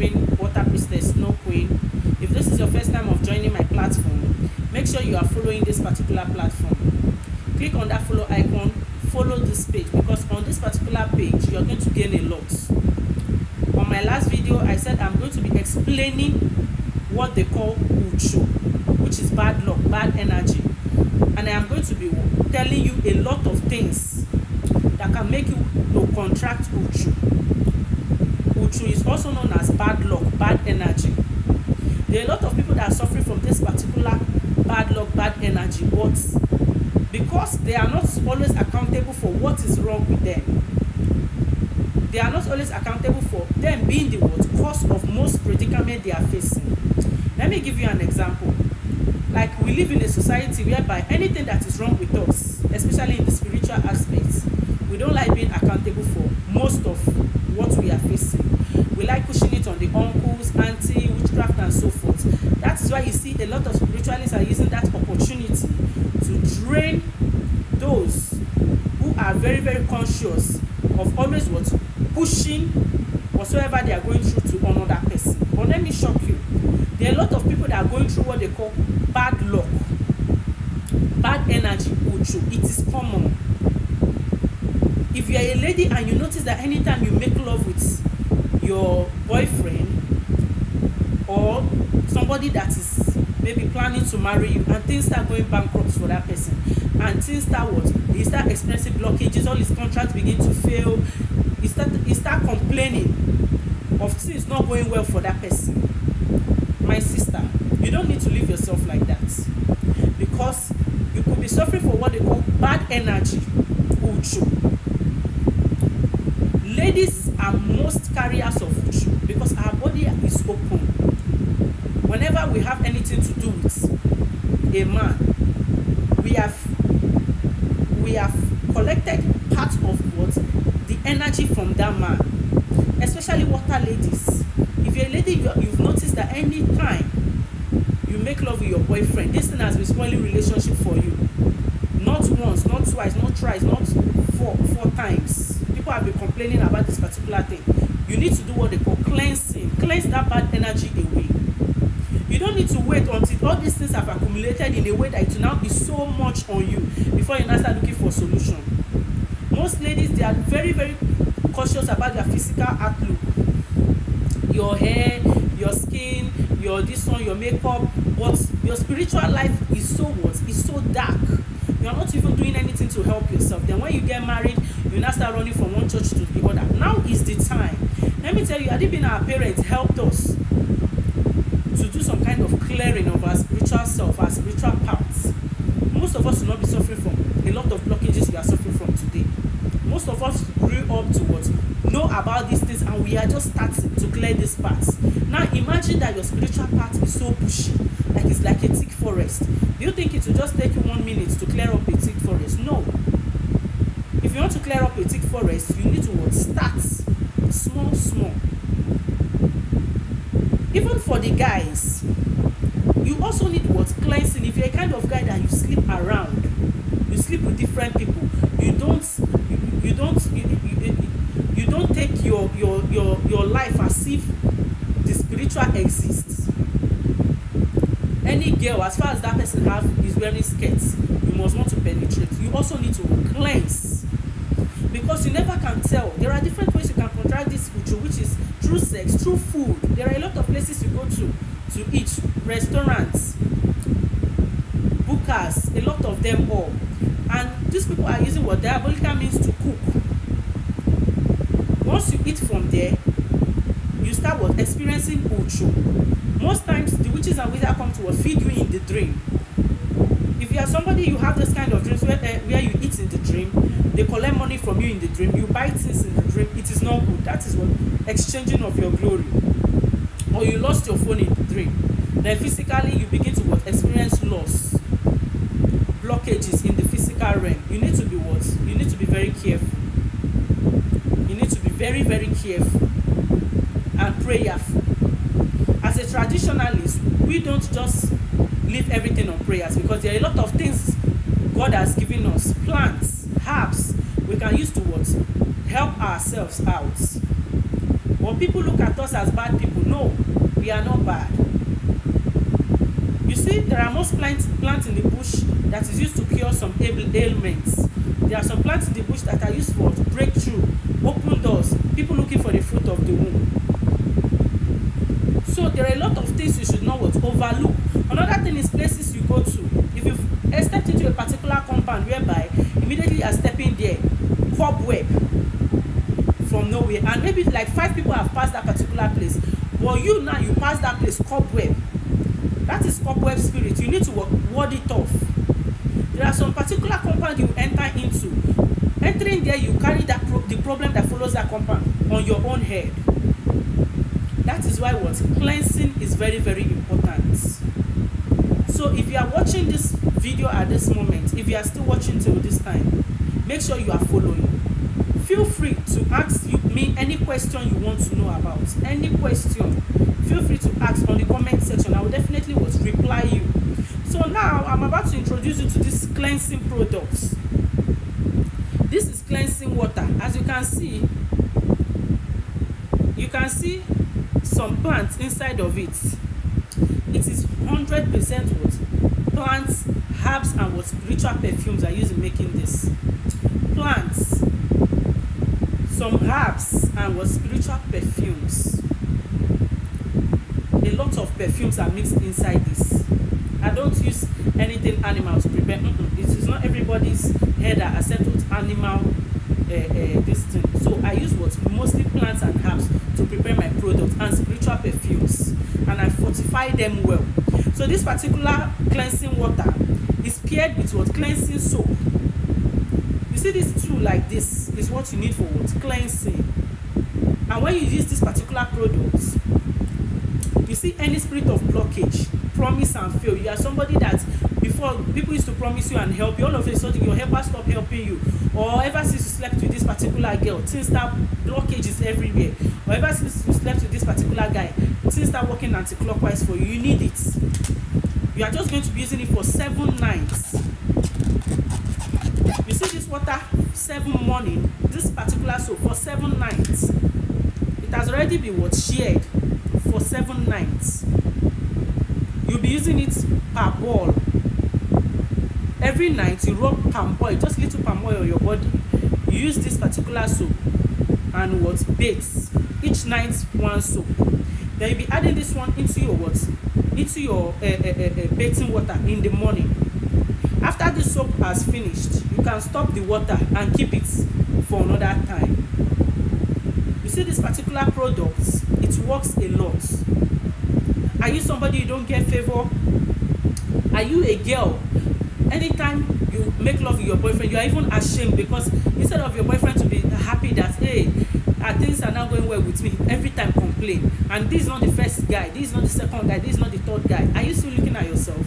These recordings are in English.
Evergreen Water Priestess Snow Queen. If this is your first time of joining my platform, make sure you are following this particular platform. Click on that follow icon, follow this page, because on this particular page you are going to gain a lot. On my last video, I said I'm going to be explaining what they call Uchu, which is bad luck, bad energy. And I am going to be telling you a lot of things that can make you to contract Uchu. Uchu is also known as bad luck, bad energy. There are a lot of people that are suffering from this particular bad luck, bad energy, but because they are not always accountable for what is wrong with them, they are not always accountable for them being the cause of most predicament they are facing. Let me give you an example. Like, we live in a society whereby anything that is wrong with us, especially in the spiritual aspects, we don't like being accountable for most of what we are facing. We like pushing it on the uncles, auntie, witchcraft and so forth. That is why you see a lot of spiritualists are using that opportunity to drain those who are very, very conscious of always pushing whatsoever they are going through to another person. But let me shock you. There are a lot of people that are going through what they call bad luck, bad energy, Uchu. It is common. If you are a lady and you notice that anytime you make love with your boyfriend or somebody that is maybe planning to marry you, and things start going bankrupt for that person, and things start he start experiencing blockages, all his contracts begin to fail, he start complaining of things not going well for that person. My sister, you don't need to live yourself like that, because you could be suffering for what they call bad energy, Uchu. Ladies are most carriers of Uchu because our body is open. Whenever we have anything to do with a man, we have collected part of what the energy from that man, especially water ladies. If you're a lady, you've noticed that any time you make love with your boyfriend, this thing has been spoiling relationship for you. Not once, not twice, not thrice, not four times. People have been complaining about this particular thing. You need to do what they call cleansing. Cleanse that bad energy away. You don't need to wait until all these things have accumulated in a way that it will now be so much on you before you now start looking for a solution. Most ladies, they are very, very cautious about their physical outlook. Your hair, your skin, your this one, your makeup, but your spiritual life is so is so dark. You are not even doing anything to help yourself. Then when you get married, you now start running from one church to the other. Now is the time. Let me tell you, had it been our parents helped us to do some kind of clearing of our spiritual self, our spiritual parts, most of us will not be suffering from a lot of blockages we are suffering from today. Most of us grew up to know about these things, and we are just starting to clear these parts. Now imagine that your spiritual part is so bushy, like it's like a thick forest. Do you think it will just take you 1 minute to clear up a thick forest? No. If you want to clear up a thick forest, you need to start small. Even for the guys, you also need cleansing. If you're a kind of guy that you sleep around, you sleep with different people, you don't take your life as if the spiritual exists. Any girl, as far as that person is wearing skirts, you must want to penetrate. You also need to cleanse, because you never can tell. There are different ways you can contract this Uchu, which is through sex, through food. There are a lot of places you go to eat, restaurants, bookers, a lot of them all. And these people are using what diabolical means to cook. Once you eat from there, you start experiencing Uchu. Most times, the witches and wizards come to feed you in the dream. If you are somebody, you have this kind of dreams where you eat in the dream, they collect money from you in the dream, you buy things in the dream, it is not good. That is what exchanging of your glory. Or you lost your phone in the dream. Then physically, you begin to experience loss, blockages in the physical realm. You need to be You need to be very careful. You need to be very, very careful and prayerful. As a traditionalist, we don't just leave everything on prayers, because there are a lot of things God has given us, plants, herbs we can use to help ourselves out. Or people look at us as bad people. No, we are not bad. You see, there are most plants in the bush that is used to cure some ailments. There are some plants in the bush that are used for breakthrough, open doors, people looking for the fruit of the womb. So there are a lot of things you should not overlook. Another thing is places you go to. If you've stepped into a particular compound whereby immediately you are stepping there, cobweb from nowhere, and maybe like 5 people have passed that particular place, but you pass that place, cobweb. That is cobweb spirit. You need to ward it off. There are some particular compound you enter into. Entering there, you carry that the problem that follows that compound on your own head. That is why cleansing is very, very important. So if you are watching this video at this moment, if you are still watching till this time, make sure you are following. Feel free to ask me any question you want to know about. Any question, feel free to ask on the comment section. I will definitely reply you. So now I'm about to introduce you to this cleansing products. This is cleansing water. As you can see some plants inside of it. It is 100% plants, herbs, and spiritual perfumes are used in making this. Plants, some herbs, and spiritual perfumes. A lot of perfumes are mixed inside this. I don't use anything animal to prepare. It is not everybody's hair that accepts animal this thing. So I use mostly plants and herbs to prepare my products and spiritual perfumes, and I fortify them well. So this particular cleansing water is paired with cleansing soap. You see this tool like this is what you need for cleansing. And when you use this particular product, you see any spirit of blockage, promise and fail. You are somebody that before people used to promise you and help you, all of a sudden your helper stop helping you, or ever since you slept with this particular girl, things start, blockage is everywhere, or ever since you slept with this particular guy, things start working anti-clockwise for you. You need it. You are just going to be using it for 7 nights. You see this water 7 morning, this particular soap for 7 nights. It has already been shared for 7 nights. You'll be using it per ball. Every night you rub palm oil, just little palm oil on your body. You use this particular soap and baits. Each night 1 soap. Then you'll be adding this one into your bathing water in the morning. After the soap has finished, you can stop the water and keep it for another time. You see this particular product, it works a lot. Are you somebody you don't get favor? Are you a girl? Anytime you make love with your boyfriend, you are even ashamed, because instead of your boyfriend to be happy that, hey, things are now going well with me, every time complain. And this is not the first guy, this is not the second guy, this is not the third guy. Are you still looking at yourself?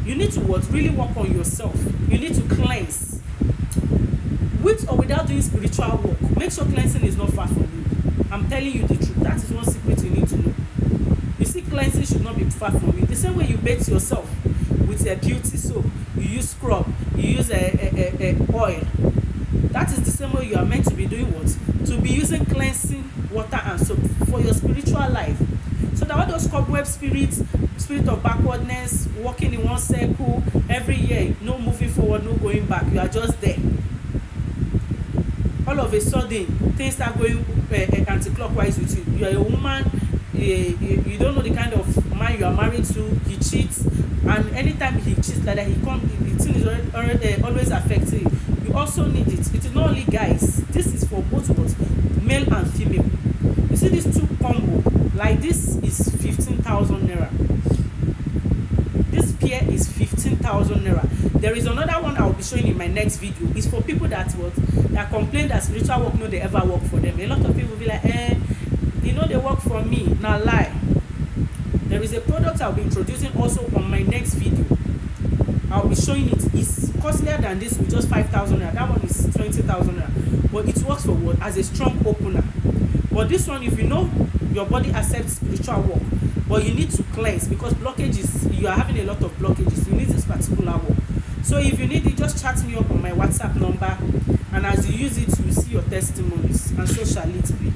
You need to really work on yourself. You need to cleanse. With or without doing spiritual work, make sure cleansing is not far from you. I'm telling you the truth. That is one secret you need to know. You see, cleansing should not be far from you. The same way you bathe yourself with a beauty soap, you use scrub, you use oil. That is the same way you are meant to be doing to be using cleansing water and soap for your spiritual life. So that all those cobweb spirits, spirit of backwardness, walking in one circle every year, no moving forward, no going back, you are just there. All of a sudden, things start going anti-clockwise with you. You are a woman, you don't know the kind of man you are married to, he cheats, and anytime he cheats like that, the thing is always affecting you. You also need it. It is not only guys, this is for both male and female. You see this 2 combo, like this is 15,000 naira. This pair is 15,000 naira. There is another one I will be showing in my next video. It's for people that complain that spiritual work no they ever work for them. A lot of people be like, you know they work for me. Now lie. There is a product I'll be introducing also on my next video. I'll be showing it. It's costlier than this with just 5,000 naira. That one is 20,000 naira. But it works for as a strong opener. But this one, if you know your body accepts spiritual work, but you need to cleanse, because blockages, you are having a lot of blockages, you need this particular work. So if you need it, just chat me up on my WhatsApp number, and as you use it, you will see your testimonies, and so shall it be.